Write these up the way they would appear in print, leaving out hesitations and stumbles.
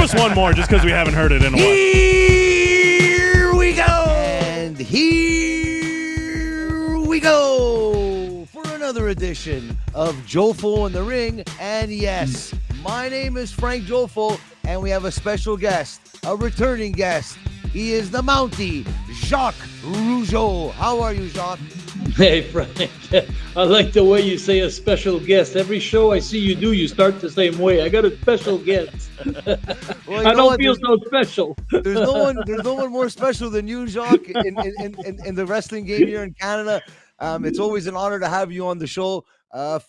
us one more just because we haven't heard it in a while. Here we go! And here we go for another edition of Jofo in the Ring. And yes, my name is Frank Jofo, and we have a special guest, a returning guest. He is the Mountie, Jacques Rougeau. How are you, Jacques? Hey, Frank. I like the way you say a special guest. Every show I see you do, you start the same way. I got a special guest. Well, I don't feel so special. There's no one more special than you, Jacques, in the wrestling game here in Canada. It's always an honor to have you on the show.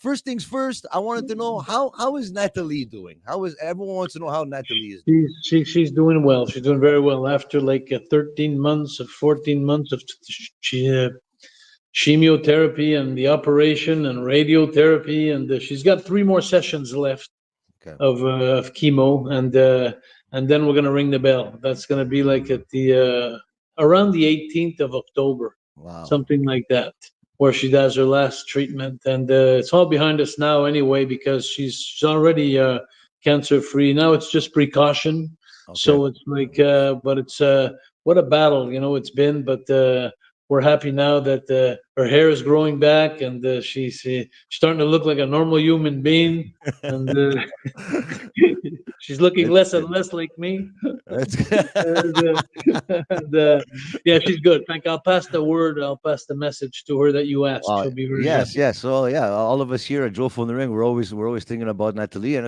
First things first, I wanted to know how is Natalie doing? Everyone wants to know how Natalie is doing. She's doing well. She's doing very well after like 13 months of 14 months of chemotherapy and the operation and radiotherapy, and she's got 3 more sessions left of chemo, and then we're gonna ring the bell. That's gonna be like at the around the 18th of October. Wow. Something like that, where she does her last treatment, and it's all behind us now anyway, because she's already cancer free. Now it's just precaution. Okay. So it's like but it's what a battle, it's been, but we're happy now that her hair is growing back, and she's starting to look like a normal human being, and she's looking less and less like me. Yeah, she's good. Frank, I'll pass the message to her that you asked. She'll be very happy. Yes. So yeah, all of us here at Jofo in the Ring, we're always thinking about Natalie, and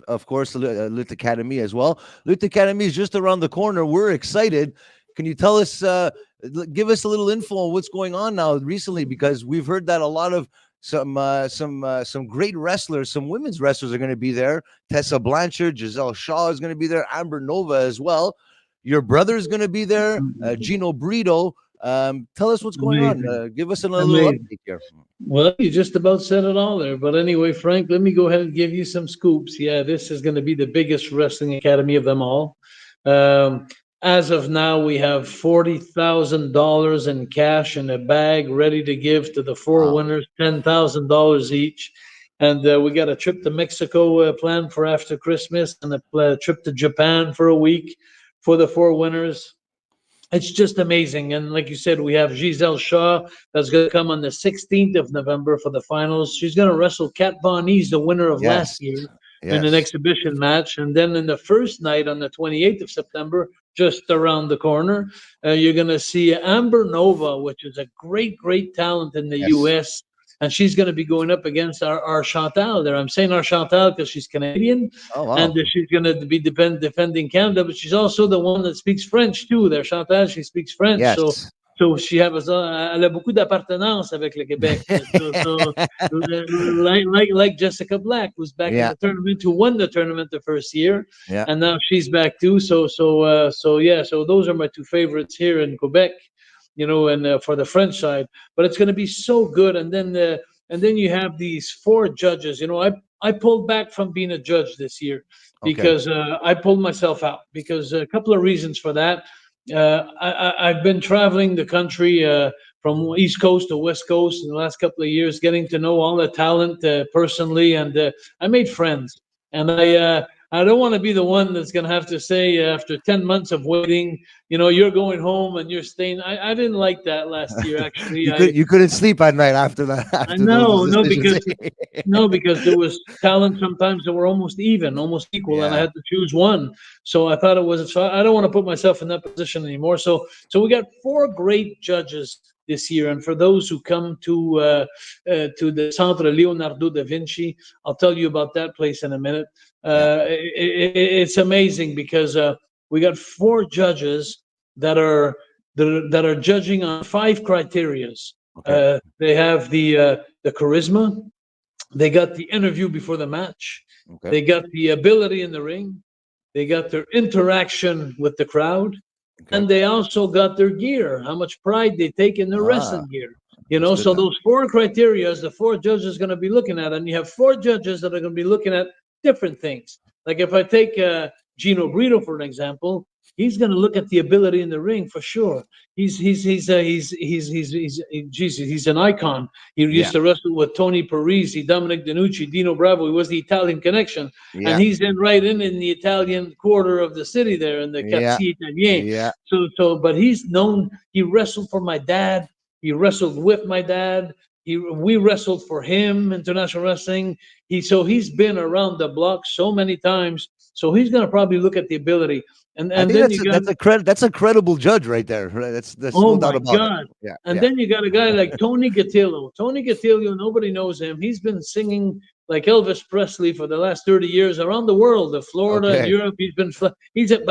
of course Lutte Academie as well. Lutte Academie is just around the corner. We're excited. Can you tell us, give us a little info on what's going on now recently? Because we've heard that a lot of some great wrestlers, some women's wrestlers are going to be there. Tessa Blanchard, Giselle Shaw is going to be there. Amber Nova as well. Your brother is going to be there. Gino Brito. Tell us what's going on. Give us a little update here. Well, you just about said it all there. But anyway, Frank, let me go ahead and give you some scoops. Yeah, this is going to be the biggest wrestling academy of them all. As of now, we have $40,000 in cash in a bag ready to give to the 4 winners, $10,000 each. And we got a trip to Mexico planned for after Christmas, and a trip to Japan for a week for the 4 winners. It's just amazing. And like you said, we have Giselle Shaw that's going to come on the 16th of November for the finals. She's going to wrestle Kat Von Ease, the winner of last year. Yes. In an exhibition match. And then in the first night on the 28th of September, just around the corner, you're going to see Amber Nova, which is a great talent in the U.S. And she's going to be going up against our Chantal there. I'm saying our Chantal because she's Canadian. Oh, wow. And she's going to be defending Canada, but she's also the one that speaks French too. There, Chantal, she speaks French. Yes. So she has elle a beaucoup d'appartenance avec le Québec. Like Jessica Black, who's back in the tournament, who won the tournament the first year, and now she's back too. So those are my 2 favorites here in Quebec, and for the French side. But it's going to be so good. And then you have these 4 judges. I pulled back from being a judge this year because I pulled myself out because a couple of reasons for that. I've been traveling the country from East Coast to West Coast in the last couple of years, getting to know all the talent personally, and I made friends. And I don't want to be the one that's going to have to say after 10 months of waiting, you're going home and you're staying. I didn't like that last year, actually. You couldn't sleep at night after that. Because there was talent sometimes that were almost equal, and I had to choose one. So I thought I don't want to put myself in that position anymore. So we got 4 great judges this year, and for those who come to the Centre Leonardo da Vinci, I'll tell you about that place in a minute. It's amazing because we got 4 judges that are judging on 5 criterias. They have the charisma, they got the interview before the match, they got the ability in the ring, they got their interaction with the crowd, and they also got their gear, how much pride they take in their wrestling gear. So those 4 criteria, the 4 judges are going to be looking at, and you have 4 judges that are going to be looking at different things. Like if I take Gino Brito for an example, he's going to look at the ability in the ring for sure. He's an icon. He used to wrestle with Tony Parisi, Dominic Danucci, Dino Bravo. He was the Italian connection, and he's right in the Italian quarter of the city there in the Quartier Italien. But he's known. He wrestled for my dad. He wrestled with my dad. We wrestled for him, international wrestling. He's been around the block so many times. So he's going to probably look at the ability. And I then think that's a credible judge right there. Right? That's no doubt about it. Yeah, and then you got a guy like Tony Gattillo. Tony Gattillo, nobody knows him. He's been singing like Elvis Presley for the last 30 years around the world, Florida and Europe. But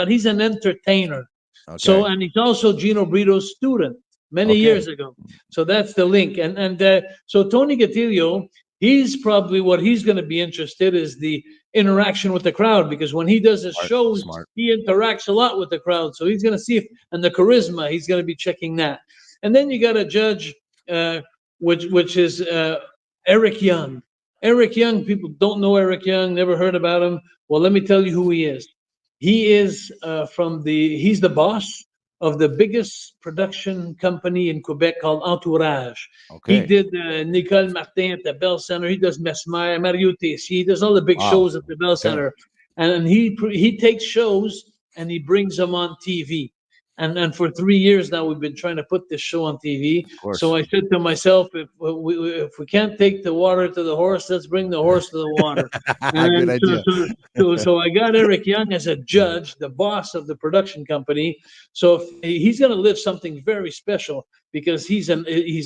he's an entertainer. Okay. So, and he's also Gino Brito's student many years ago. So that's the link. So Tony Gattillo, he's probably what he's going to be interested is the interaction with the crowd, because when he does his shows, he interacts a lot with the crowd. So he's going to see if, and the charisma, he's going to be checking that. And then you got a judge, which is Eric Young. Eric Young, people don't know Eric Young, never heard about him. Well, let me tell you who he is. He is he's the boss of the biggest production company in Quebec called Entourage. He did Nicole Martin at the Bell Center. He does Mesmer, Mario Tessier. He does all the big shows at the Bell Center. And he takes shows and he brings them on TV. And for 3 years now, we've been trying to put this show on TV. So I said to myself, if we can't take the water to the horse, let's bring the horse to the water. Good idea. So I got Eric Young as a judge, the boss of the production company. So he's going to live something very special, because he's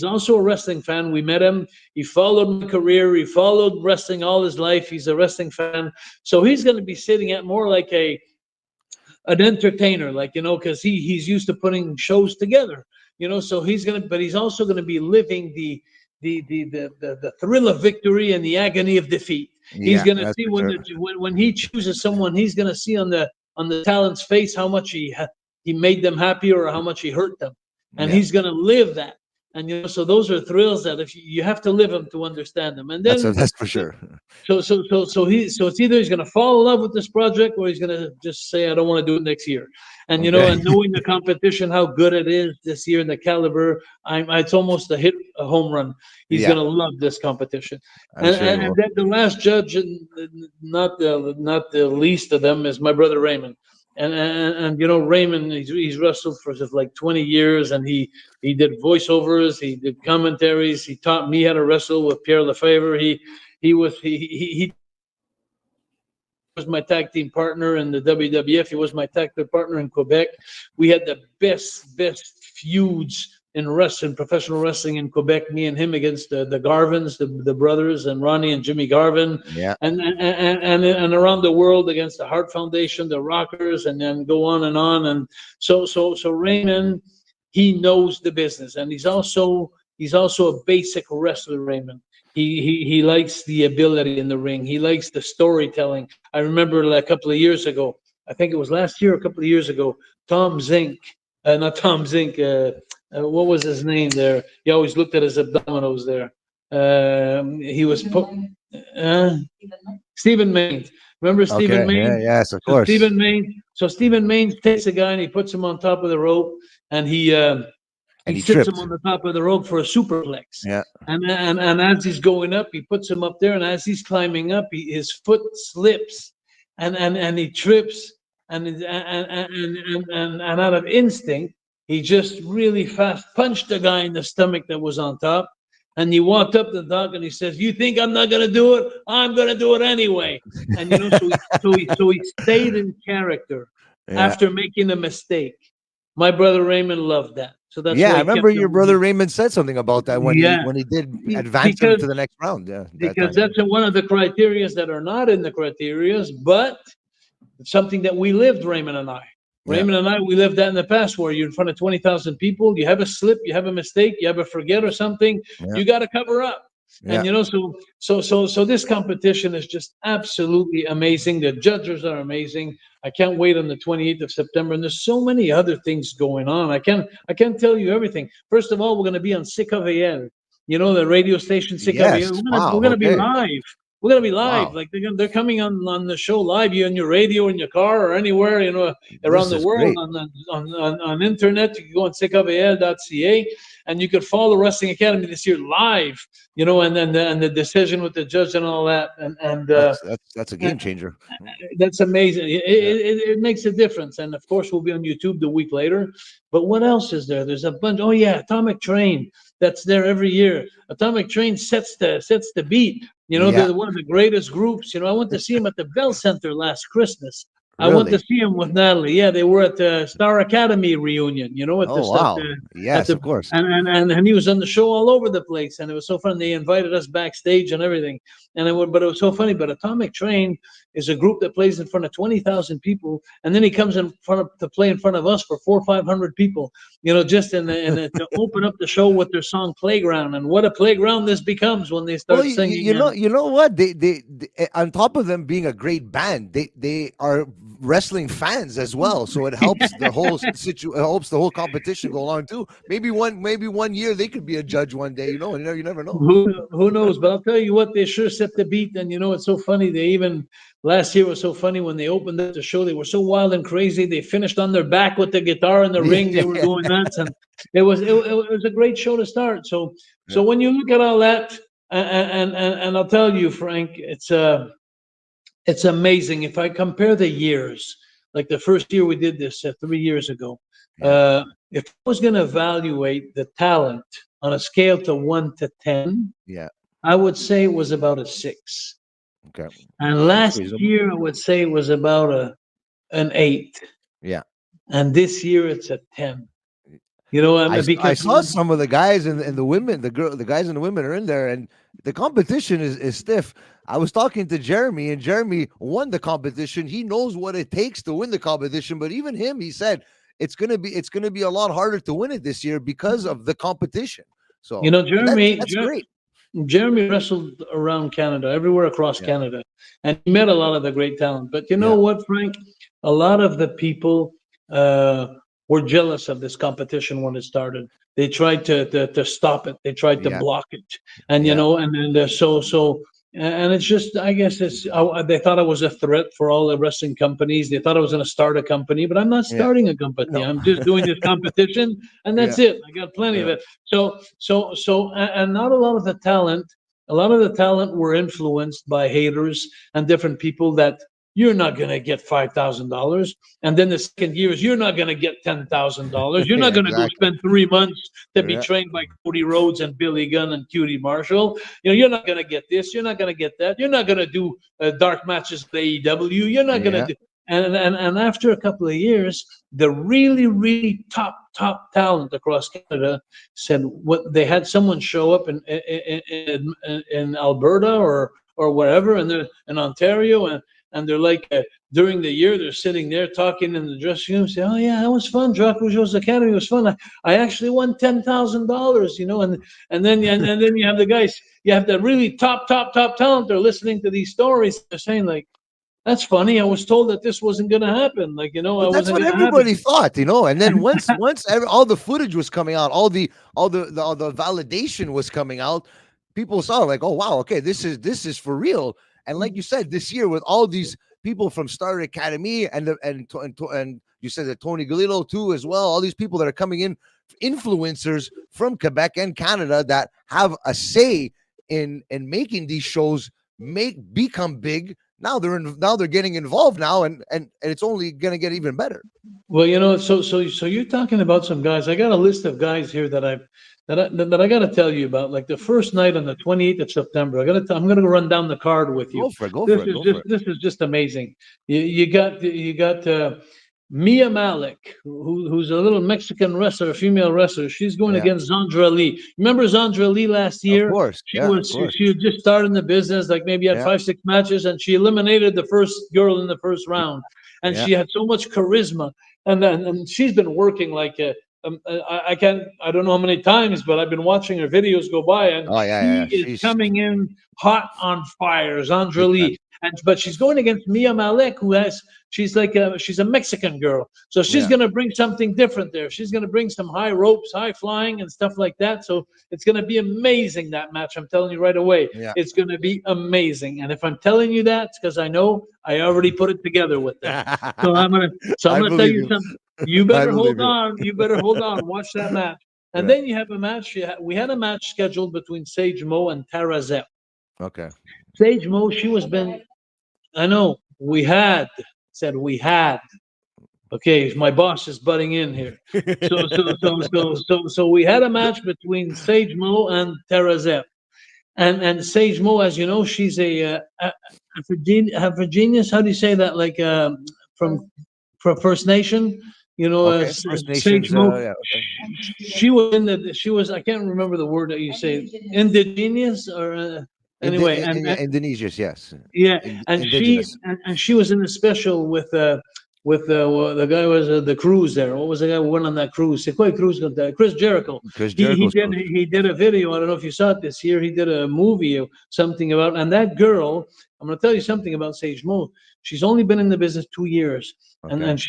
also a wrestling fan. We met him. He followed my career. He followed wrestling all his life. He's a wrestling fan. So he's going to be sitting at more like an entertainer, because he's used to putting shows together, so but he's also going to be living the thrill of victory and the agony of defeat. He's going to see when he chooses someone, he's going to see on the talent's face how much he made them happy or how much he hurt them, and he's going to live that. And so those are thrills that if you have to live them to understand them. And then that's for sure. So it's either he's going to fall in love with this project, or he's going to just say, I don't want to do it next year. And and knowing the competition, how good it is this year and the caliber, it's almost a home run. He's going to love this competition. And then the last judge, and not the least of them, is my brother Raymond. And Raymond, he's wrestled for like 20 years, and he did voiceovers, he did commentaries, he taught me how to wrestle with Pierre Lefebvre. He was my tag team partner in the WWF. He was my tag team partner in Quebec. We had the best feuds in wrestling, professional wrestling in Quebec, me and him against the Garvins, the brothers, and Ronnie and Jimmy Garvin, and around the world against the Hart Foundation, the Rockers, and then go on. And so Raymond, he knows the business, and he's also a basic wrestler. Raymond, he likes the ability in the ring. He likes the storytelling. I remember a couple of years ago, I think it was last year, a couple of years ago, Tom Zink, not Tom Zink. What was his name there? He always looked at his abdominals there. He was Stephen Maine. Remember Stephen Maine? Yeah, yes, of course. Stephen Maine. So Stephen Maine takes a guy and he puts him on top of the rope, and he sits him on the top of the rope for a superplex. Yeah. And as he's going up, he puts him up there, and as he's climbing up, his foot slips, and he trips, and out of instinct, he just really fast punched the guy in the stomach that was on top. And he walked up to the dog and he says, "You think I'm not going to do it? I'm going to do it anyway." And, so he stayed in character after making a mistake. My brother Raymond loved that. So that's I remember your brother Raymond said something about that when he did advance him to the next round. Yeah, because that's one of the criteria that are not in the criteria, but it's something that we lived, Raymond and I. Raymond and I, we lived that in the past, where you're in front of 20,000 people, you have a slip, you have a mistake, you have a forget or something, you got to cover up. And so this competition is just absolutely amazing. The judges are amazing. I can't wait on the 28th of September. And there's so many other things going on. I can't tell you everything. First of all, we're going to be on CKVL, the radio station CKVL. We're going to be live. We're gonna be live. Wow. Like they're coming on the show live. You on your radio, in your car, or anywhere, around This the is world great. on internet. You can go on tcpw.ca, and you could follow Wrestling Academy this year live. And then the decision with the judge and all that, and That's a game changer. that's amazing. Yeah. It makes a difference. And of course, we'll be on YouTube the week later. But what else is there? There's a bunch. Oh yeah, Atomic Train. That's there every year. Atomic Train sets the beat. Yeah. They're one of the greatest groups. I went to see them at the Bell Center last Christmas. I went to Really? see them with Natalie. Yeah, they were at the Star Academy reunion. At Oh, the wow. at Yes, the of course. and he was on the show all over the place, and it was so fun. They invited us backstage and everything, but it was so funny. But Atomic Train is a group that plays in front of 20,000 people, and then he comes to play in front of us for 400 or 500 people. Just to open up the show with their song "Playground," and what a playground this becomes when they Well, start singing. you know what? They on top of them being a great band, they are wrestling fans as well. So it helps the whole it helps the whole competition go along too. Maybe one year they could be a judge one day. You never know. Who knows? But I'll tell you what, they sure set the beat. And it's so funny. They even last year was so funny when they opened up the show. They were so wild and crazy. They finished on their back with the guitar in the ring. They were going nuts, and it was a great show to start. So when you look at all that, and I'll tell you, Frank, it's amazing. If I compare the years, like the first year we did this 3 years ago, if I was going to evaluate the talent on a scale to 1 to 10, Yeah. I would say it was about a 6. Okay. And last year, I would say it was about an 8. Yeah. And this year, it's a 10. I because saw some of the guys and the women, the guys and the women are in there, and the competition is stiff. I was talking to Jeremy, and Jeremy won the competition. He knows what it takes to win the competition, but even him, he said it's gonna be a lot harder to win it this year because of the competition. So that's great. Jeremy wrestled around Canada, everywhere across Canada, and he met a lot of the great talent. But you know what, Frank? A lot of the people were jealous of this competition when it started. They tried to stop it. They tried to block it, and and it's just, I guess they thought I was a threat for all the wrestling companies. They thought I was going to start a company, but I'm not starting a company. No. I'm just doing this competition, and that's it. I got plenty of it. And not a lot of the talent. A lot of the talent were influenced by haters and different people that you're not going to get $5,000. And then the second year is you're not going to get $10,000. You're not going to go spend 3 months to be trained by Cody Rhodes and Billy Gunn and Cutie Marshall. You're not going to get this. You're not going to get that. You're not going to do dark matches at AEW. You're not going to do. And after a couple of years, the really, really top talent across Canada said what they had someone show up in Alberta or wherever, and they're in Ontario, and they're like, during the year, they're sitting there talking in the dressing room, say, "Oh yeah, that was fun. Jacques Rougeau's Academy was fun. I actually won $10,000, and then you have the guys, you have the really top talent. They're listening to these stories. They're saying like, that's funny. I was told that this wasn't going to happen. I But that's wasn't what going to everybody happen. thought, And then once all the footage was coming out, all the validation was coming out, people saw like, oh wow, okay, this is for real. And like you said, this year with all these people from Star Academy and you said that Tony Galillo too as well, all these people that are coming in, influencers from Quebec and Canada that have a say in making these shows become big. Now they're getting involved now, and it's only going to get even better. Well, so you're talking about some guys. I got a list of guys here that I got to tell you about. Like the first night on the 28th of September, I'm going to run down the card with you. This is just amazing. You got Mia Malik, who's a little Mexican wrestler, a female wrestler. She's going against Zandra Lee. Remember Zandra Lee last year? Of course. She was just starting the business, like maybe had 5-6 matches, and she eliminated the first girl in the first round. And she had so much charisma. And she's been working like I don't know how many times, but I've been watching her videos go by, and she is coming in hot on fire, Zandra Lee. but she's going against Mia Malek, she's a Mexican girl, so she's Yeah. going to bring something different there. She's going to bring some high ropes, high flying, and stuff like that. So it's going to be amazing, that match. I'm telling you right away, Yeah. it's going to be amazing. And if I'm telling you that, it's because I know I already put it together with them. So I'm gonna I tell believe you you. something. You I better believe hold you. on. You better hold on. Watch that match. And Yeah. then you have a match. We had a match scheduled between Sage Mo and Tara Zep. Okay. Sage Mo, I know, said we had. Okay, my boss is butting in here. So we had a match between Sage Mo and Tara Zep. And Sage Mo, as you know, she's a Virginian. How do you say that? Like from First Nation, Okay. First Sage Nations. Mo. Yeah. Okay. She was I can't remember the word that you say, indigenous or anyway, and Indonesians. Yes. yeah, and Indigenous. she was in the special with the guy was the cruise there. What was the guy who went on that cruise? Chris Jericho. Chris He he Jericho's did coach. he did a video. I don't know if you saw it this year. He did a movie of something about, and that girl. I'm going to tell you something about Sage Mo. She's only been in the business 2 years, Okay. and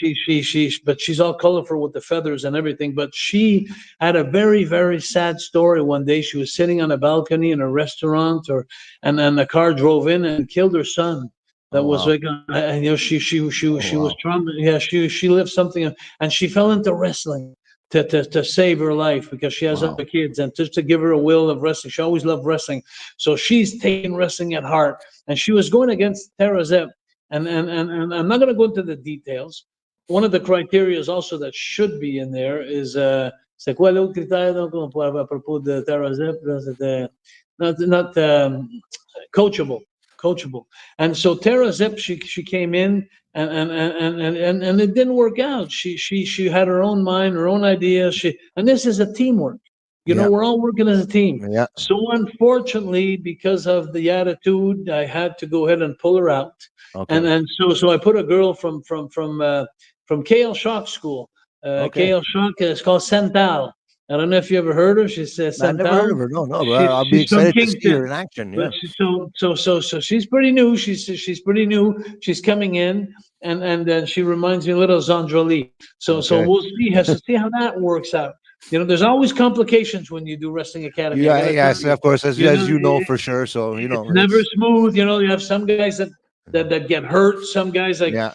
but she's all colorful with the feathers and everything. But she had a very, very sad story. One day she was sitting on a balcony in a restaurant, and then a car drove in and killed her son. That Oh was wow. like, Oh she was wow. traumatized. Yeah, she lived something, and she fell into wrestling to save her life because she has Wow. other kids, and just to give her a will of wrestling. She always loved wrestling, so she's taking wrestling at heart. And she was going against Tara Zep, and I'm not going to go into the details. One of the criteria is also that should be in there is c'est quoi l'autre critère donc à propos de Tara Zep? Not coachable, coachable. And so Tara Zip, she came in and it didn't work out. She had her own mind, her own ideas. And this is a teamwork. Yeah. We're all working as a team. Yeah. So unfortunately, because of the attitude, I had to go ahead and pull her out. Okay. And so I put a girl from KL Shock School. Okay. KL Shock is called Santal. I don't know if you ever heard her. She's I never heard Santal. of her. No, no, but I'll be She's from excited to see her Kingston. in action. But Yeah. so she's pretty new. She's pretty new. She's coming in, and she reminds me a little of Zandroli. So Okay. we'll see how that works out. There's always complications when you do wrestling academy. I Yeah. gotta tell Yes. you. Of course, as you know It, for sure. So it's never smooth. You have some guys that get hurt. Some guys yeah.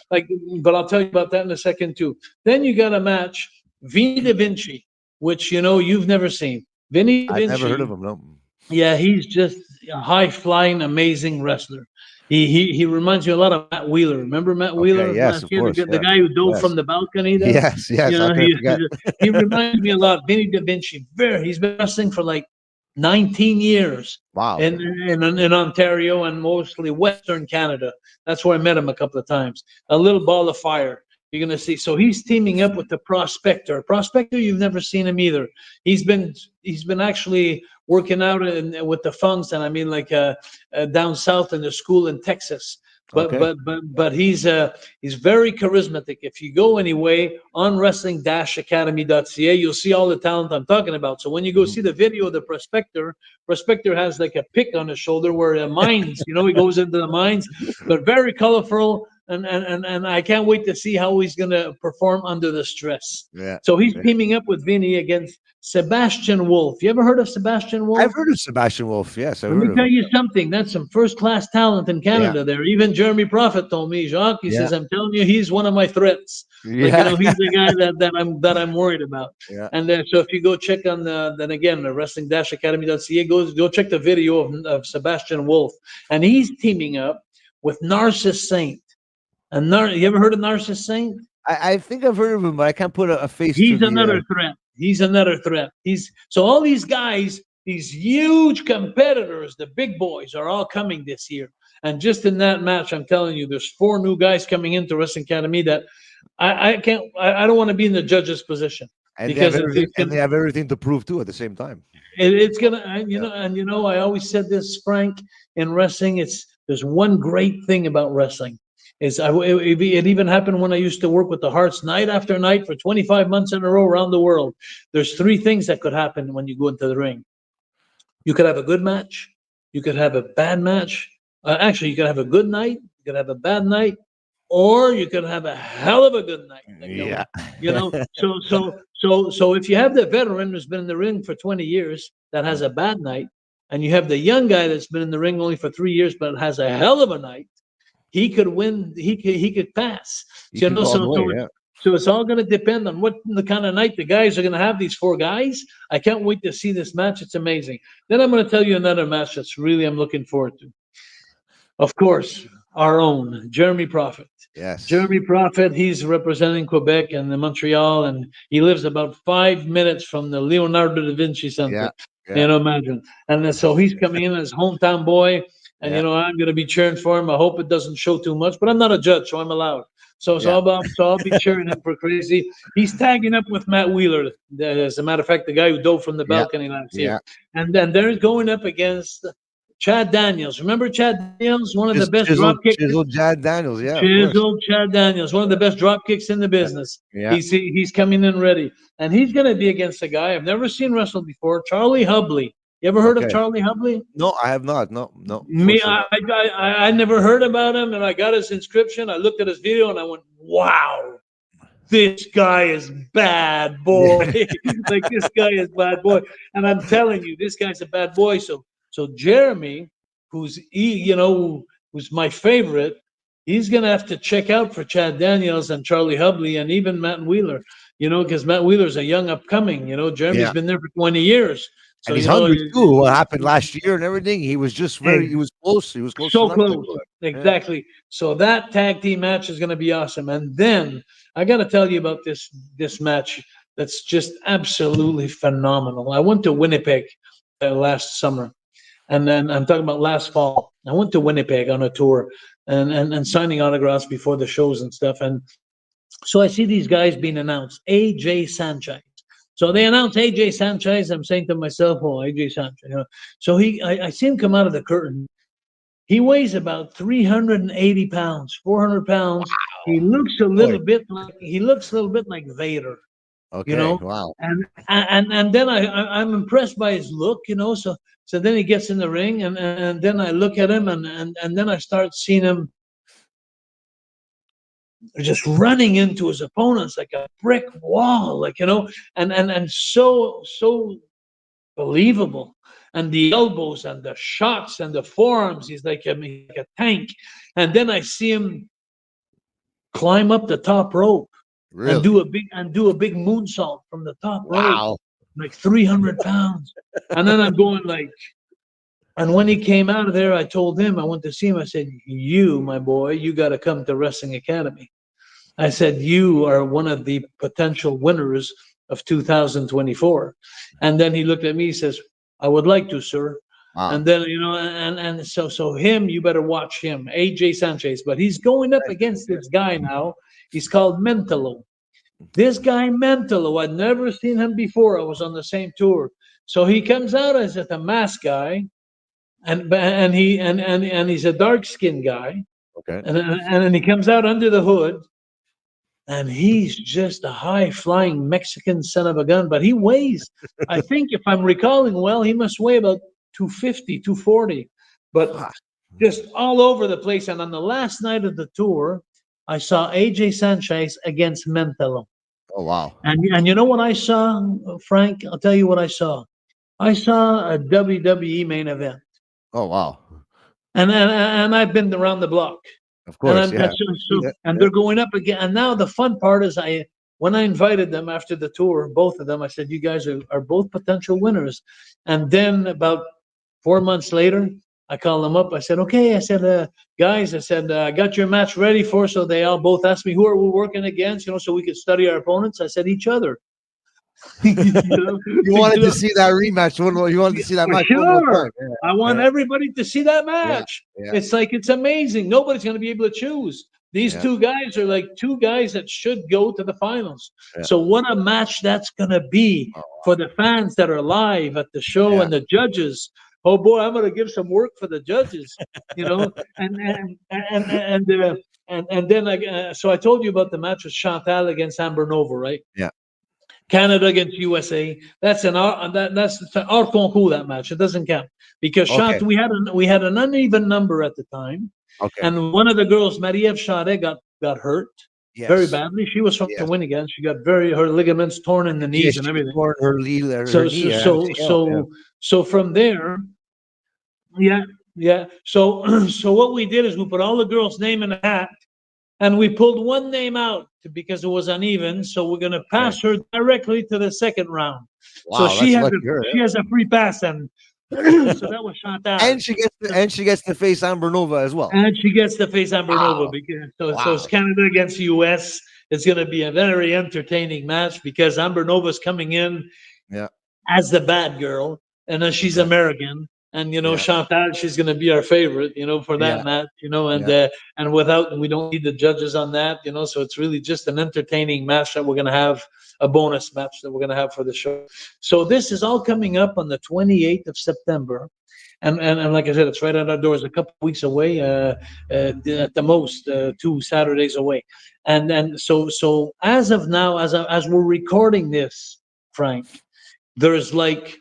but I'll tell you about that in a second too. Then you got a match, Vinny Da Vinci, which you've never seen. Vinny Da I've never heard Vinci. of him. No. Yeah, he's just a high flying, amazing wrestler. He reminds me a lot of Matt Wheeler. Remember Matt Okay. Wheeler Yes. last Of year, course. the Yes. guy who dove Yes. from the balcony there. Yes. Yes. How can I forget? He reminds me a lot. Vinny Da Vinci. He's been wrestling for like 19 years Wow. in Ontario and mostly Western Canada. That's where I met him a couple of times. A little ball of fire. You're gonna see. So he's teaming up with the Prospector. Prospector, you've never seen him either. He's been actually working out with the Funks, and I mean down south in the school in Texas. Okay. But he's very charismatic. If you go anyway on wrestling-academy.ca, you'll see all the talent I'm talking about. So when you go see the video of the Prospector has like a pick on his shoulder where the mines, he goes into the mines, but very colorful. And I can't wait to see how he's going to perform under the stress. Yeah. So he's Yeah. teaming up with Vinny against Sebastian Wolf. You ever heard of Sebastian Wolf? I've heard of Sebastian Wolf. Yes, I've Let heard me of tell him. you something. That's some first-class talent in Yeah. Canada there. Even Jeremy Prophet told me, Jacques, he Yeah. says, I'm telling you, he's one of my threats. Yeah. He's the guy that I'm worried about. Yeah. And then, so if you go check on then again, the wrestling-academy.ca, go check the video of Sebastian Wolf. And he's teaming up with Narcissus Saint. You ever heard of Narcissus Saint? I think I've heard of him, but I can't put a face to He's the. another threat. He's another threat. So all these guys, these huge competitors, the big boys, are all coming this year. And just in that match, I'm telling you, there's 4 new guys coming into Wrestling Academy that I don't want to be in the judge's position And because they have everything to prove too at the same time. it's gonna, I always said this, Frank, in wrestling, there's one great thing about wrestling. It even happened when I used to work with the Hearts night after night for 25 months in a row around the world. There's 3 things that could happen when you go into the ring. You could have a good match. You could have a bad match. Actually, you could have a good night, You could have a bad night, or you could have a hell of a good night. Yeah. So if you have the veteran who's been in the ring for 20 years that has a bad night, and you have the young guy that's been in the ring only for 3 years but has a hell of a night, he could win. He could pass. You can go all the way, yeah. So it's all going to depend on what the kind of night the guys are going to have. These four guys. I can't wait to see this match. It's amazing. Then I'm going to tell you another match that's really I'm looking forward to. Of course, our own Jeremy Prophet. Yes. Jeremy Prophet, he's representing Quebec and Montreal, and he lives about 5 minutes from the Leonardo da Vinci Center. Yeah. Imagine. And then, so he's coming in as hometown boy, and Yeah. I'm going to be cheering for him. I hope it doesn't show too much, but I'm not a judge, so I'm allowed. So I'll be cheering him for crazy. He's tagging up with Matt Wheeler, as a matter of fact, the guy who dove from the balcony last year. And then they're going up against Chad Daniels. Remember Chad Daniels, one of the best drop kicks. Chiseled Chad Daniels, yeah. Chiseled Chad Daniels, one of the best drop kicks in the business. Yeah. He's coming in ready, and he's going to be against a guy I've never seen wrestle before, Charlie Hubley. You ever heard of Charlie Hubley? No, I have not. No. Me, I never heard about him, and I got his inscription. I looked at his video, and I went, "Wow, this guy is bad boy." Like, this guy is bad boy, and I'm telling you, this guy's a bad boy. So Jeremy, who's my favorite, he's gonna have to check out for Chad Daniels and Charlie Hubley and even Matt Wheeler. Because Matt Wheeler's a young upcoming. Jeremy's been there for 20 years. So and he's hungry too. What happened last year and everything, he was just he was close. He was close. So close. Exactly. Yeah. So that tag team match is going to be awesome. And then I got to tell you about this match that's just absolutely phenomenal. I went to Winnipeg last summer, and then I'm talking about last fall. I went to Winnipeg on a tour and signing autographs before the shows and stuff. And so I see these guys being announced. AJ Sanchez. So they announced AJ Sanchez. I'm saying to myself, "Oh, AJ Sanchez." So I see him come out of the curtain. He weighs about 380 pounds, 400 pounds. Wow. He looks a little bit like Vader. Okay. Wow. And then I'm impressed by his look. So then he gets in the ring, and then I look at him, and then I start seeing him just running into his opponents like a brick wall, and so believable. And the elbows and the shots and the forearms, he's like a tank. And then I see him climb up the top rope and do a big moonsault from the top rope, like 300 pounds. And then I'm going like. And when he came out of there, I told him, I went to see him. I said, "You, my boy, you got to come to Wrestling Academy." I said, "You are one of the potential winners of 2024. And then he looked at me, he says, "I would like to, sir." Wow. And then, and so him, you better watch him, AJ Sanchez. But he's going up against this guy now. He's called Mentolo. This guy, Mentolo, I'd never seen him before. I was on the same tour. So he comes out as a masked guy, and he's a dark-skinned guy. Okay. And then he comes out under the hood. And he's just a high-flying Mexican son of a gun. But he weighs, I think, if I'm recalling well, he must weigh about 250, 240. But just all over the place. And on the last night of the tour, I saw AJ Sanchez against Mentolo. Oh, wow. And you know what I saw, Frank? I'll tell you what I saw. I saw a WWE main event. Oh, wow. And I've been around the block. Of course, and they're going up again. And now the fun part is when I invited them after the tour, both of them, I said, "You guys are both potential winners." And then about 4 months later, I called them up. I said, "Okay," I said, "Guys," I said, "I got your match ready for." So they all both asked me, "Who are we working against?" So we could study our opponents. I said, "Each other." You wanted to see that rematch. You wanted to see that match. Sure. I want everybody to see that match. Yeah. It's amazing. Nobody's going to be able to choose. These two guys are like two guys that should go to the finals. Yeah. So what a match that's going to be for the fans that are live at the show and the judges. Oh boy, I'm going to give some work for the judges, and then so I told you about the match with Chantal against Amber Nova, right? Yeah. Canada against USA. That's our concours, that match. It doesn't count because we had an uneven number at the time, Okay. And one of the girls, Marie-Ève Charret, got hurt very Yes. badly. She was from Yes. Shawinigan. She got her ligaments torn in the knees Yes, and she everything. tore her So knee, so her so MCL. Yeah. so from there, yeah, yeah. So so what we did is we put all the girls' name in a hat, and we pulled one name out because it was uneven. So we're gonna Okay. pass her directly to the second round. So Wow, that's lucky her. she has a free pass, and so that was Chantal. And she gets to face Amber Nova as well. And she gets to face Amber Nova Wow. because so it's Wow. Canada against the US. It's going to be a very entertaining match because Amber Nova's coming in Yeah. as the bad girl, and then she's Okay. American. And Yeah. Chantal, she's going to be our favorite, for that Yeah. match, Yeah. and we don't need the judges on that, so it's really just an entertaining match that we're going to have, a bonus match that we're going to have for the show. So this is all coming up on the 28th of September. And like I said, it's right at our doors, a couple of weeks away, at the most, 2 Saturdays away. And so as of now, as we're recording this, Frank, there's like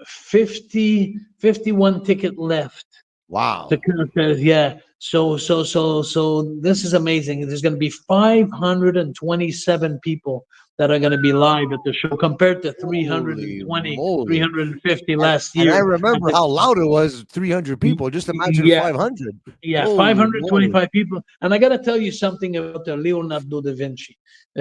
51 ticket left Wow. yeah. So this is amazing. There's going to be 527 people that are going to be live at the show compared to Holy 320, moly. 350 And, last and I year. remember how loud it was, 300 people. Just imagine Yeah, 500. yeah, Holy moly. 525 people. And I got to tell you something about the Leonardo da Vinci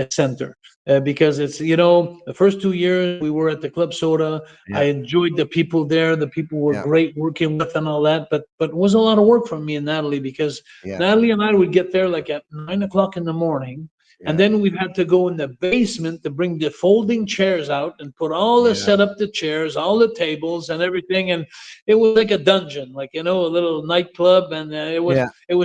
Center, because it's, the first 2 years we were at the Club Soda. I Yeah. enjoyed the people there. The people were Yeah. great working with and all that. But it was a lot of work for me and Natalie because Yeah. Natalie and I would get there like at 9 o'clock in the morning. And Yeah. then we'd have to go in the basement to bring the folding chairs out and put all the Yeah. set up the chairs, all the tables and everything. And it was like a dungeon, like, a little nightclub. And Yeah. it was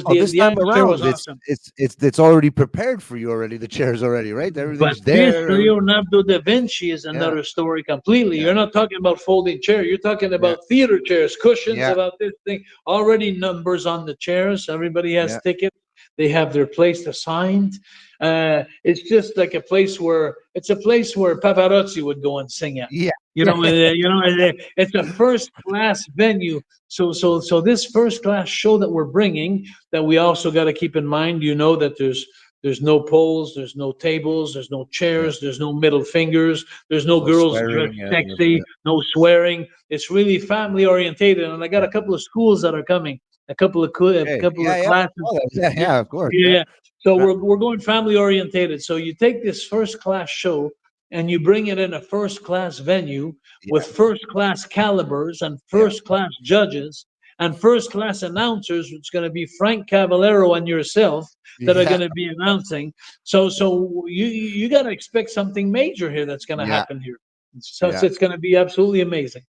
Oh, this the time atmosphere around, was awesome. it's already prepared for you already. The chairs already, right? But Everything's this there. Leonardo da Vinci is Yeah. another story completely. Yeah. You're not talking about folding chair. You're talking Yeah. about theater chairs, cushions, Yeah. about this thing. Already numbers on the chairs. Everybody has Yeah. tickets. They have their place assigned. It's just like a place where Pavarotti would go and sing at. Yeah. It's a first class venue. So this first class show that we're bringing, that we also got to keep in mind, that there's no poles, there's no tables, there's no chairs, there's no middle fingers, there's no No girls dressed swearing. Yeah. sexy, no swearing. It's really family orientated, and I got a couple of schools that are coming, a couple of Okay. Yeah. Yeah. classes. Yeah. Yeah. Of course. Yeah, Yeah. yeah. So Yeah. we're going family orientated. So you take this first class show and you bring it in a first class venue with Yeah. first class calibers and Yeah. first class judges and first class announcers. It's going to be Frank Cavallero and yourself that are Yeah. going to be announcing. So you got to expect something major here that's going to Yeah. happen here. So Yeah. it's going to be absolutely amazing.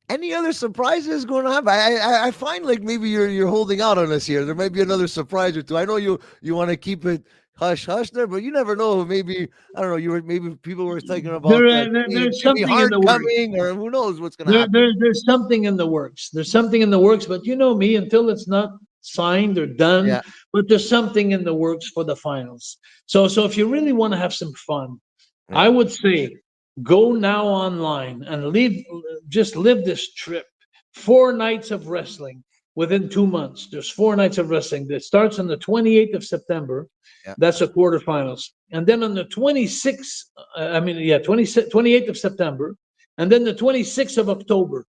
Any other surprises going on? I find like maybe you're holding out on us here. There might be another surprise or two. I know you want to keep it hush hush there, but you never know. Maybe I don't know. Maybe people were thinking about There's Jimmy something in Hart the works. coming, or who knows what's going to happen. There's something in the works. There's something in the works, but you know me, until it's not signed or done, Yeah. but there's something in the works for the finals. So if you really want to have some fun, Yeah. I would say go now online and just live this trip. 4 nights of wrestling within 2 months. There's 4 nights of wrestling that starts on the 28th of September. Yeah. That's the quarterfinals. And then on the 26th, 28th of September, and then the 26th of October,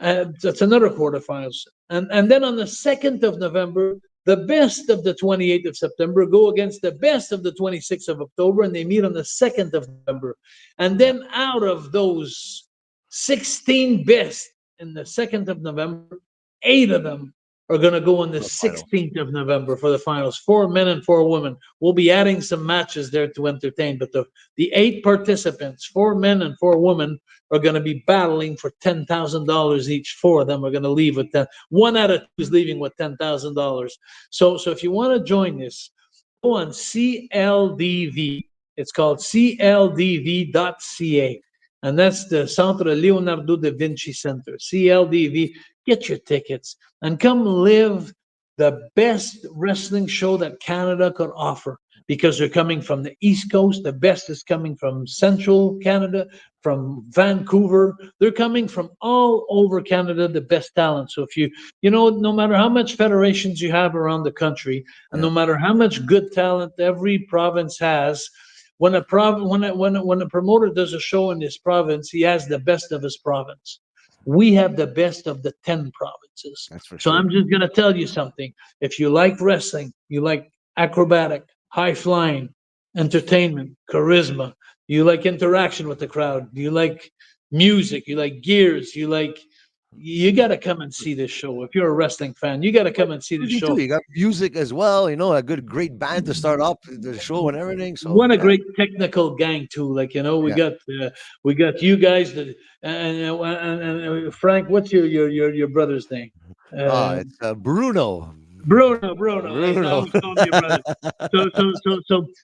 that's another quarterfinals. And then on the 2nd of November, the best of the 28th of September go against the best of the 26th of October, and they meet on the 2nd of November. And then out of those 16 best in the 2nd of November, 8 of them are going to go on the For the final. 16th of November for the finals. 4 men and 4 women. We'll be adding some matches there to entertain, but the 8 participants, 4 men and 4 women, are going to be battling for $10,000 each. 4 of them are going to leave with 10. 1 out of 2 is leaving with $10,000. So if you want to join this, go on CLDV. It's called CLDV.ca. And that's the Centre Leonardo da Vinci Center, CLDV. Get your tickets and come live the best wrestling show that Canada could offer. because they're coming from the East Coast. The best is coming from Central Canada, from Vancouver. They're coming from all over Canada, the best talent. So if no matter how much federations you have around the country, and no matter how much good talent every province has, when a promoter does a show in his province, he has the best of his province. We have the best of the 10 provinces. That's for So sure. I'm just going to tell you something. If you like wrestling, you like acrobatic, high flying, entertainment, charisma, you like interaction with the crowd, you like music, you like gears, you got to come and see this show. If you're a wrestling fan, you got to come and see this You show. too. You got music as well. A great band to start off the show and everything. So What a great technical gang too! We Yeah. got you guys. And Frank, what's your brother's name? It's Bruno. Bruno. I Bruno. always call him your brother.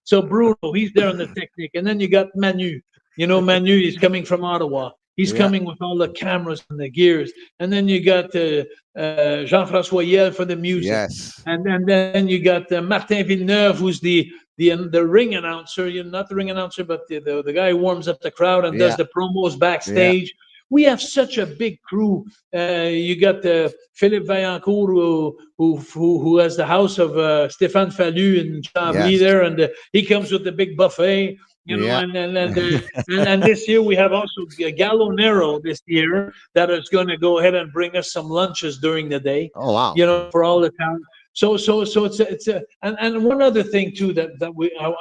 So Bruno, he's there on the technique, and then you got Manu. Manu is coming from Ottawa. He's Yeah. coming with all the cameras and the gears, and then you got Jean-François Yel for the music, Yes. and then you got Martin Villeneuve, who's the ring announcer. Not the ring announcer, but the guy who warms up the crowd and does the promos backstage. We have such a big crew. You got Philippe Vaillancourt, who has the house of Stéphane Fallu in Chambly there, and he comes with the big buffet. And this year we have also Gallo Nero this year that is going to go ahead and bring us some lunches during the day. Oh wow. For all the town. So it's and one other thing too that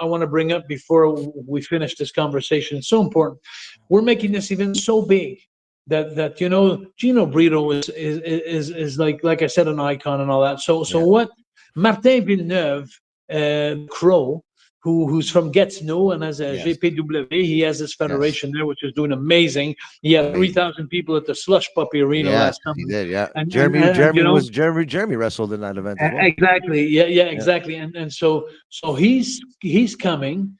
I want to bring up before we finish this conversation. It's so important. We're making this event so big that Gino Brito is like I said, an icon and all that. So what Martin Villeneuve, Crow, who's from Gatineau and has a GPW, he has his federation there, which is doing amazing. He had 3,000 people at the Slush Puppy Arena last summer. He did, yeah. And Jeremy wrestled in that event as well. Exactly, exactly. And so he's coming.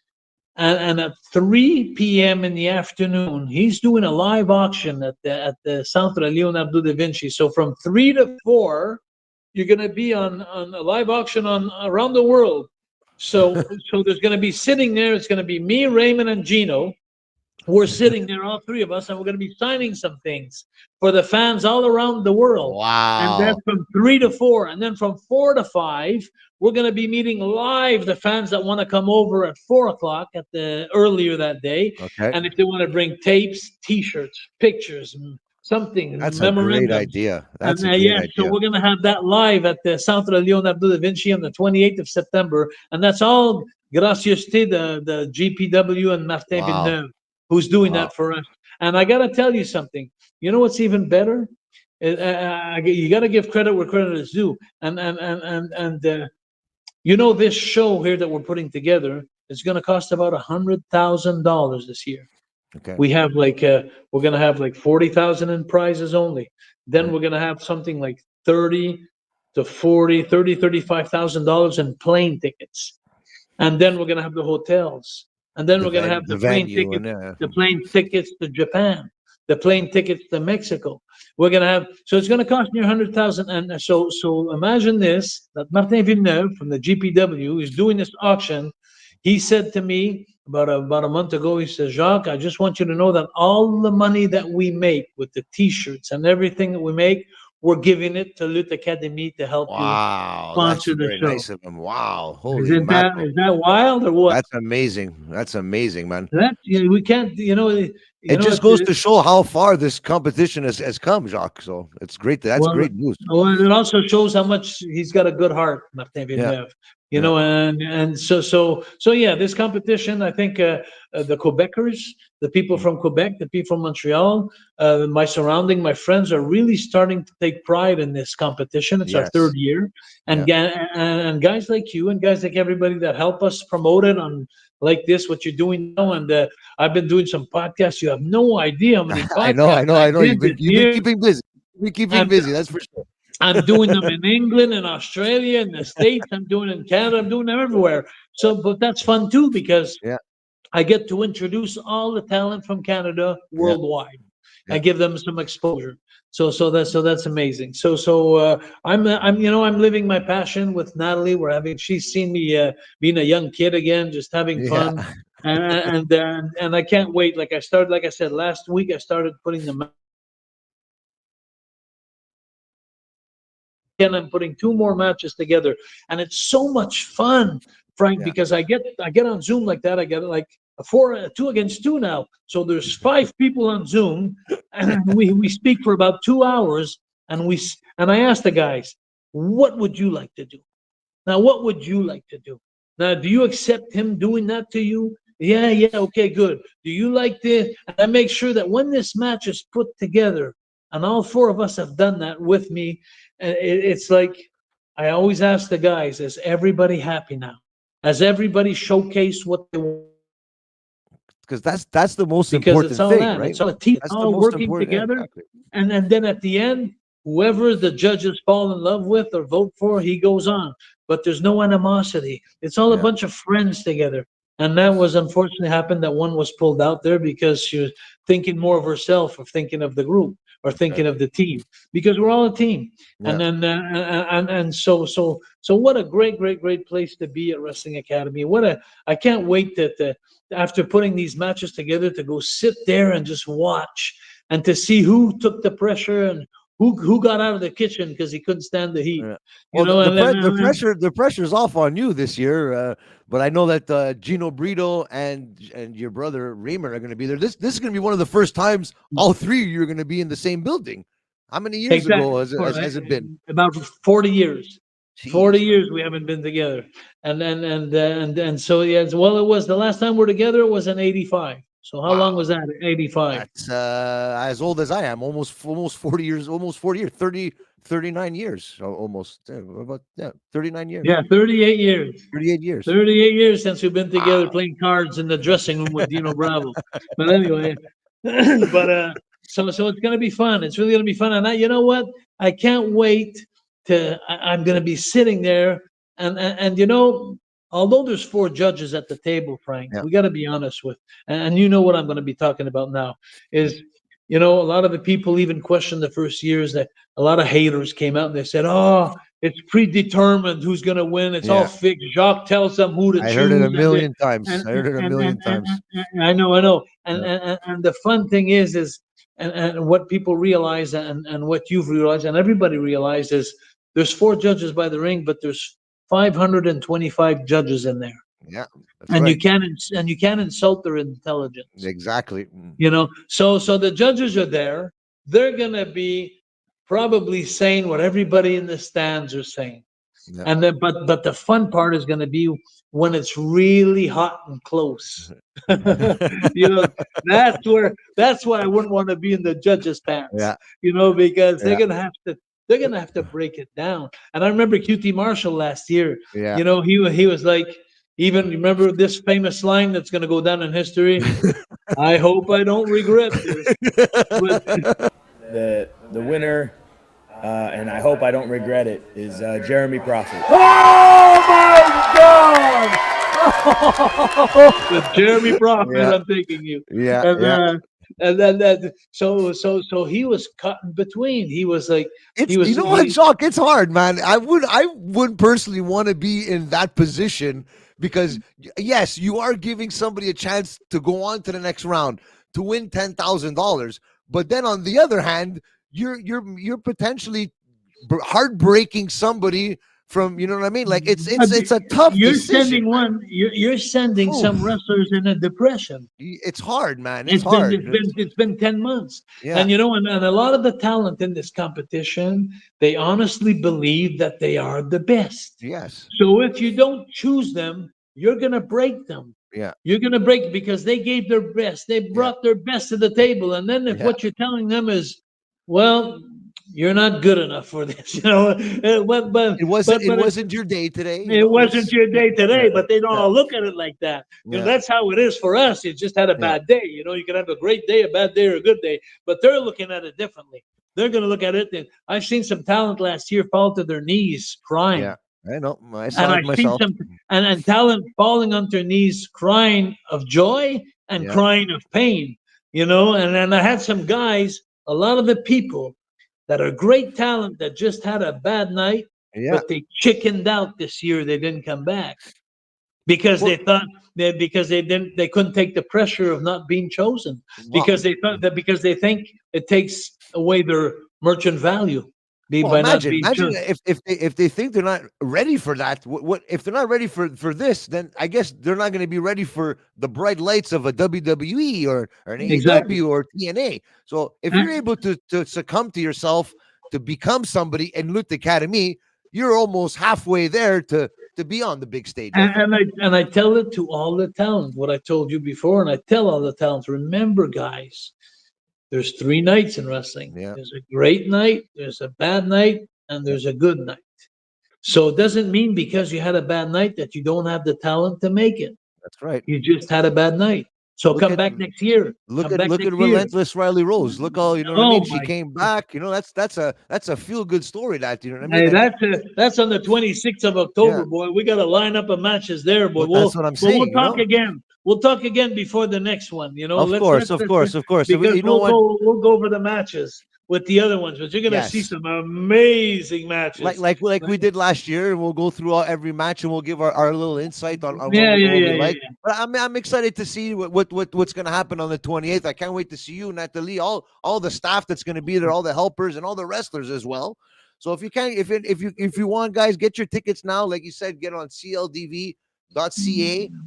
And at 3 p.m. in the afternoon, he's doing a live auction at the Centre Leonardo da Vinci. So from 3 to 4, you're going to be on a live auction around the world. So there's going to be sitting there. It's going to be me, Raymond, and Gino. We're sitting there, all three of us, and we're going to be signing some things for the fans all around the world. Wow. And then from 3 to 4, and then from 4 to 5, we're going to be meeting live the fans that want to come over at 4 o'clock earlier that day. Okay. And if they want to bring tapes, T-shirts, pictures, something, that's a great idea. That's a great idea. So we're going to have that live at the Centre Leonardo da Vinci on the 28th of September. And that's all gracieuseté the GPW and Martin Villeneuve, who's doing that for us. And I got to tell you something. You know what's even better? You got to give credit where credit is due. And this show here that we're putting together is going to cost about $100,000 this year. Okay. We have we're going to have like 40,000 in prizes only. Then we're going to have something like $35,000 in plane tickets. And then we're going to have the hotels. And then we're going to have the plane tickets to Japan, the plane tickets to Mexico. We're going to have, so it's going to cost me $100,000. And so imagine this, that Martin Villeneuve from the GPW is doing this auction. He said to me about a month ago, he says, Jacques, I just want you to know that all the money that we make with the T-shirts and everything that we make, we're giving it to Lutte Academie to help you sponsor the show. Nice of him. Wow. Holy is that wild or what? That's amazing. That's amazing, man. We can't, it just goes to show how far this competition has come, Jacques. So it's great. That's great news. Well, it also shows how much he's got a good heart, Martin Villeneuve. And so this competition, I think the Quebecers, the people from Quebec, the people from Montreal, my friends are really starting to take pride in this competition. It's our third year. And guys like you and guys like everybody that help us promote it on like this, what you're doing now. And I've been doing some podcasts. You have no idea how many podcasts. I know. You've been keeping busy. That's for sure. I'm doing them in England, in Australia, in the States. I'm doing it in Canada. I'm doing them everywhere. But that's fun too, because I get to introduce all the talent from Canada worldwide. Yeah. give them some exposure. So that's amazing. I'm I'm living my passion with Natalie. She's seen me being a young kid again, just having Yeah. fun, and I can't wait. Like I said last week, I started putting the. And I'm putting two more matches together, and it's so much fun, Frank, Yeah. because I get on Zoom like that. I get like a 2 against 2 now. So there's 5 people on Zoom, and we speak for about 2 hours, and I ask the guys, what would you like to do? Now, what would you like to do? Now, do you accept him doing that to you? Yeah, yeah, okay, good. Do you like this? And I make sure that when this match is put together, and all 4 of us have done that with me, it's like I always ask the guys, is everybody happy now? Has everybody showcased what they want? Because that's the most Because it's important all thing, that. right? It's all a team, That's the all most working important. Yeah, together. exactly. And then at the end, whoever the judges fall in love with or vote for, he goes on. But there's no animosity. It's all a Yeah. bunch of friends together. And that was unfortunately happened that one was pulled out there because she was thinking more of herself or thinking of the group or thinking of the team because we're all a team. Yeah. And then so what a great place to be at Wrestling Academy. I can't wait that after putting these matches together to go sit there and just watch and to see who took the pressure and who got out of the kitchen because he couldn't stand the heat. Yeah. You Well, know, the pressure's off on you this year. But I know that Gino Brito and your brother Raymer are going to be there. This is going to be one of the first times all three of you are going to be in the same building. How many years ago has it been? about 40 years. 40 Jeez. years we haven't been together. And so yeah, well, it was the last time we're together was in 85. So how long Wow. was that? 85. That's as old as I am. Almost 40 years. Almost 40 years. 39 years. Almost. About 39 years. Yeah, 38 years. 38 years. 38 years since we've been together Wow. playing cards in the dressing room with Dino Bravo. But anyway, so it's gonna be fun. It's really gonna be fun. And you know what? I can't wait I'm gonna be sitting there and although there's 4 judges at the table, Frank, Yeah. we gotta be honest with, and you know what I'm gonna be talking about now is a lot of the people even questioned the first years that a lot of haters came out and they said, "Oh, it's predetermined who's going to win. It's all Yeah. fixed. Jacques tells them who to I heard it a choose." million times. And I heard it a million times. I know. Yeah. And the fun thing is, and what people realize, and what you've realized, and everybody realized is, there's 4 judges by the ring, but there's 525 judges in there, Yeah. That's and right. you can't insult their intelligence. Exactly. So the judges are there. They're gonna be probably saying what everybody in the stands are saying. Yeah. And then but the fun part is gonna be when it's really hot and close. you know, that's why I wouldn't want to be in the judges' pants. Yeah. Because Yeah. they're gonna have to break it down. And I remember QT Marshall last year. Yeah. He was like, even remember this famous line that's gonna go down in history. I hope I don't regret this. But The winner, and I hope I don't regret it, is Jeremy Prophet. oh my God! With Jeremy Prophet, Yeah. I'm thinking you. Yeah. And, Yeah. and then so he was cut in between. He was like It's what, Jacques? It's hard, man. I would personally want to be in that position because yes, you are giving somebody a chance to go on to the next round to win $10,000, but then on the other hand, you're potentially heartbreaking somebody from, you know what I mean? Like it's a tough decision. You're sending some wrestlers in a depression. It's hard, man. It's hard. It's been 10 months. Yeah. And and a lot of the talent in this competition, they honestly believe that they are the best. Yes. So if you don't choose them, you're gonna break them. Yeah. You're gonna break because they gave their best. They brought their best to the table. And then if what you're telling them is, well, you're not good enough for this, but It wasn't your day today. It wasn't your day today, but they don't all look at it like that. That's how it is for us. You just had a bad day. You can have a great day, a bad day, or a good day, but they're looking at it differently. They're going to look at it. I've seen some talent last year fall to their knees crying. Yeah, I know. I saw it myself. Seen and talent falling on their knees crying of joy and crying of pain. you know, and then I had some guys, a lot of the people that are great talent that just had a bad night, Yeah. but they chickened out this year. They didn't come back because Well, they thought that they couldn't take the pressure of not being chosen well, because they thought that because they think it takes away their merchant value well, by not imagine, being imagine chosen. if they think they're not ready for that. What if they're not ready for this? Then I guess they're not going to be ready for the bright lights of a WWE or an Exactly. AEW or TNA. So if you're able to succumb to yourself to become somebody in Lutte Academy, you're almost halfway there to be on the big stage. I think. And I tell it to all the talent, what I told you before, and I tell all the talents, remember, guys, there's 3 nights in wrestling. Yeah, There's a great night, there's a bad night, and there's a good night. So it doesn't mean because you had a bad night that you don't have the talent to make it. that's right. You just had a bad night. So Look come at back next year. Come back look at next year. relentless Riley Rose. Look all you know what I mean. Oh She my! came back. You know that's a feel good story. That you know what I mean. Hey, And that's on the 26th of yeah, October, boy. We got a lineup of matches there, boy. but that's what I'm We'll saying. You talk know. again. We'll talk again before the next one. You know, Of course, of course, of course. because You know what? we'll go over the matches with the other ones, but you're gonna see Yes. some amazing matches. Like we did last year, and we'll go through every match and we'll give our little insight on Yeah, yeah, what yeah, we yeah, like. yeah. But I'm excited to see what's going to happen on the 28th. I can't wait to see you, Natalie, all the staff that's going to be there, all the helpers and all the wrestlers as well. So if you can, if you want, guys, get your tickets now. Like you said, get on cldv.ca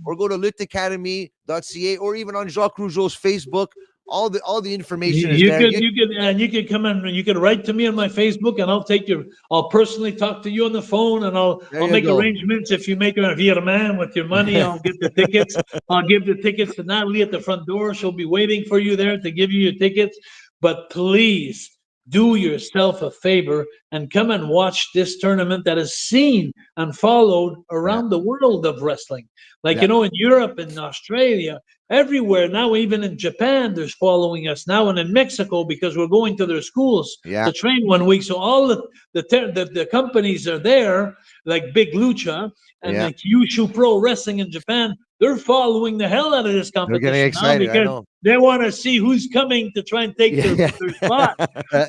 or go to lutteacademy.ca or even on Jacques Rougeau's Facebook. All the information is there. You could come in and you could write to me on my Facebook and I'll personally talk to you on the phone and There I'll you make go. arrangements. If you make a virement with your money, I'll get the tickets. I'll give the tickets to Natalie at the front door. She'll be waiting for you there to give you your tickets. But please do yourself a favor and come and watch this tournament that is seen and followed Yeah, around the world of wrestling. Like, yeah, you know, in Europe and Australia, everywhere now, even in Japan, there's following us now, and in Mexico because we're going to their schools yeah, to train one week. So all the companies are there, like Big Lucha and yeah. like Yushu Pro Wrestling in Japan. They're following the hell out of this They're getting competition now excited. I because know. they want to see who's coming to try and take Yeah, their spot,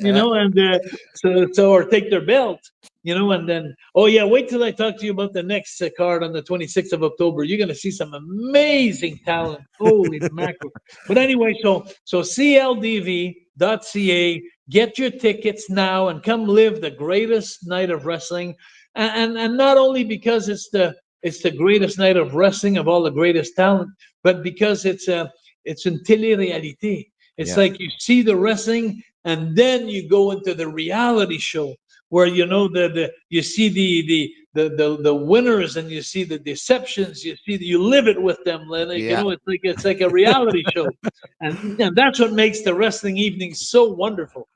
you yeah. know, and or take their belt. You know, and then, oh yeah, wait till I talk to you about the next card on the 26th of October. You're going to see some amazing talent. Holy mackerel. But anyway, so cldv.ca, get your tickets now and come live the greatest night of wrestling. And not only because it's the greatest night of wrestling of all the greatest talent, but because it's in télé-réalité. It's Yeah. like you see the wrestling and then you go into the reality show where you know you see the winners and you see the deceptions, you live it with them, like, you Yeah. know, it's like a reality show, and that's what makes the wrestling evening so wonderful.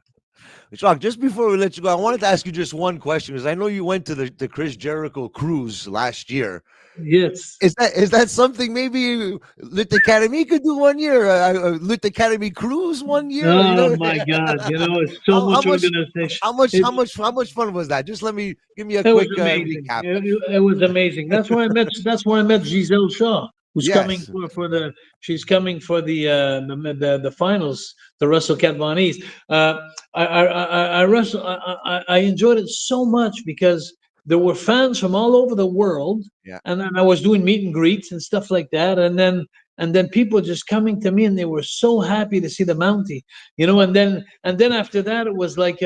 Jacques, just before we let you go, I wanted to ask you just one question because I know you went to the Chris Jericho cruise last year. Yes. Is that something maybe Lutte Academy could do one year? Lutte Academy cruise one year? You Oh know, my God, you know, it's so how much much organization. It, how much fun was that? Just give me a It was quick amazing. recap. It was amazing. That's where I met Giselle Shaw, who's coming Yes. she's coming for the finals to wrestle Kat Von East. I enjoyed it so much because there were fans from all over the world, Yeah. and then I was doing meet and greets and stuff like that, and then people just coming to me and they were so happy to see the Mountie, you know, and then after that it was like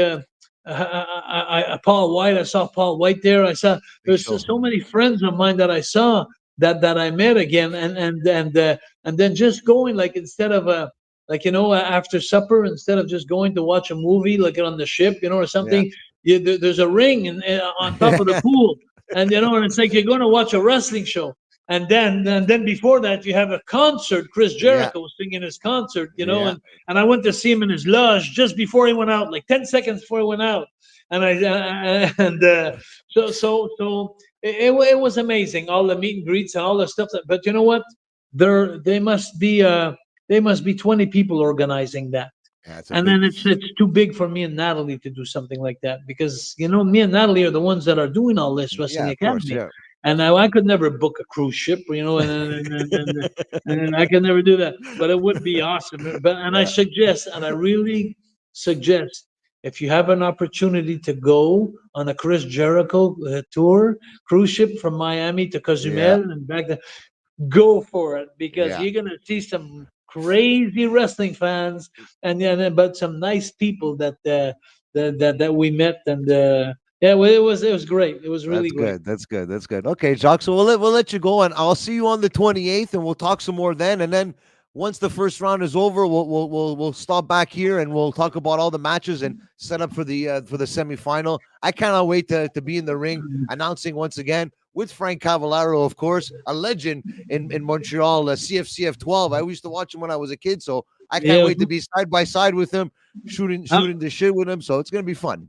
Paul White. I saw Paul White there. I saw Big there's show. so many friends of mine that I saw that I met again, and then just going like instead of like you know after supper instead of just going to watch a movie like on the ship, you know, or Yeah. something. There's a ring on top of the pool, and you know, and it's like you're going to watch a wrestling show. And then before that, you have a concert. Chris Yeah. Jericho singing his concert, you know, Yeah. and I went to see him in his lodge just before he went out, like 10 seconds before he went out. And it was amazing, all the meet and greets and all the stuff. But you know what? They must be 20 people organizing that. Yeah, it's a And big. then it's too big for me and Natalie to do something like that because you know me and Natalie are the ones that are doing all this Yeah, Wrestling of course. Academy, Yeah. And now I could never book a cruise ship, and I can never do that. But it would be awesome. But I really suggest, if you have an opportunity to go on a Chris Jericho tour, cruise ship from Miami to Cozumel and back there, go for it, because you're gonna see some crazy wrestling fans, but some nice people that we met, and well, it was great. It was really great. That's good. Okay, Jacques. So we'll let you go, and I'll see you on the 28th, and we'll talk some more then. And then once the first round is over, we'll stop back here and we'll talk about all the matches and set up for the semifinal. I cannot wait to be in the ring announcing once again with Frank Cavallaro, of course, a legend in Montreal, CFCF 12. I used to watch him when I was a kid, so I can't wait to be side by side with him, shooting the shit with him. So it's gonna be fun.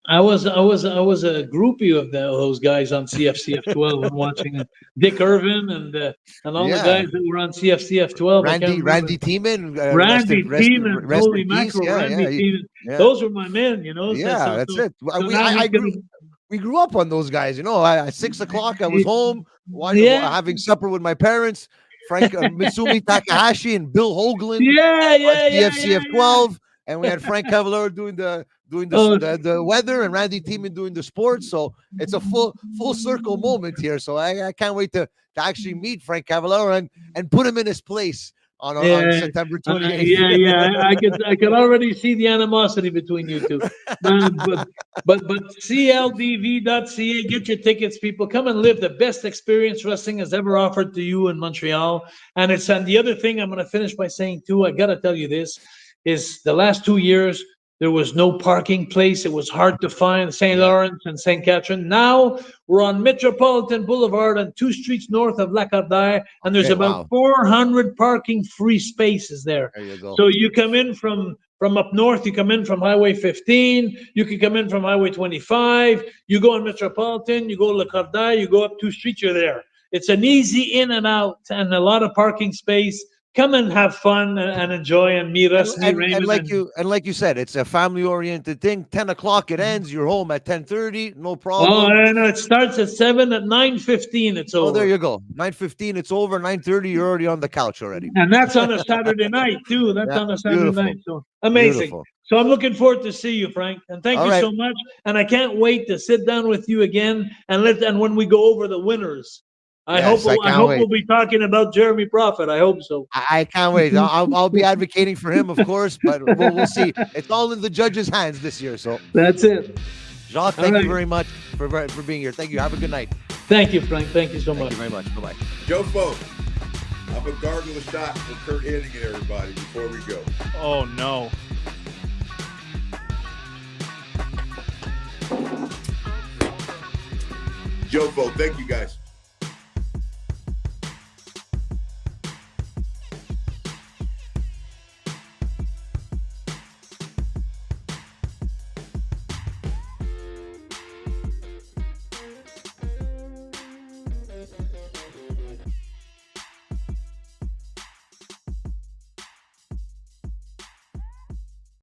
I was a groupie of those guys on CFCF 12 and watching Dick Irvin and all the guys that were on CFCF 12. Randy Tiemann, Randy Tiemann, holy mackerel, Randy Tiemann. Yeah. Those were my men, That's it. We grew up on those guys, At 6 o'clock, I was home having supper with my parents. Frank Mitsumi Takahashi and Bill Hoagland. CFCF 12, and we had Frank Cavallaro doing the weather and Randy Tiemann doing the sports. So it's a full circle moment here. So I can't wait to actually meet Frank Cavallaro and put him in his place on September 28th. I could already see the animosity between you two. But CLDV.ca, get your tickets, people. Come and live the best experience wrestling has ever offered to you in Montreal. And the other thing I'm going to finish by saying too, I got to tell you this, is the last 2 years, there was no parking place. It was hard to find St. Lawrence and St. Catherine. Now we're on Metropolitan Boulevard and 2 streets north of Lacordaire, and there's about 400 parking free spaces there. There you go. So you come in from up north, you come in from Highway 15, you can come in from Highway 25, you go on Metropolitan, you go to Lacordaire, you go up 2 streets, you're there. It's an easy in and out and a lot of parking space. Come and have fun and enjoy and meet us. And like you said, it's a family-oriented thing. 10 o'clock it ends. You're home at 10:30. No problem. Oh, and it starts at 7. At 9:15, it's over. Oh, there you go. 9:15, it's over. 9:30, you're already on the couch already. And that's on a Saturday night too. That's on a Saturday night. So amazing. Beautiful. So I'm looking forward to see you, Frank. And thank you so much. And I can't wait to sit down with you again and when we go over the winners. I hope we'll be talking about Jeremy Prophet. I hope so. I can't wait. I'll be advocating for him, of course, but we'll see. It's all in the judges' hands this year. So that's it. Jacques, thank you very much for being here. Thank you. Have a good night. Thank you, Frank. Thank you so much. Thank you very much. Bye-bye. Jofo, I'm a gargle a shot for Kurt Hennig, everybody, before we go. Oh, no. Jofo, thank you, guys.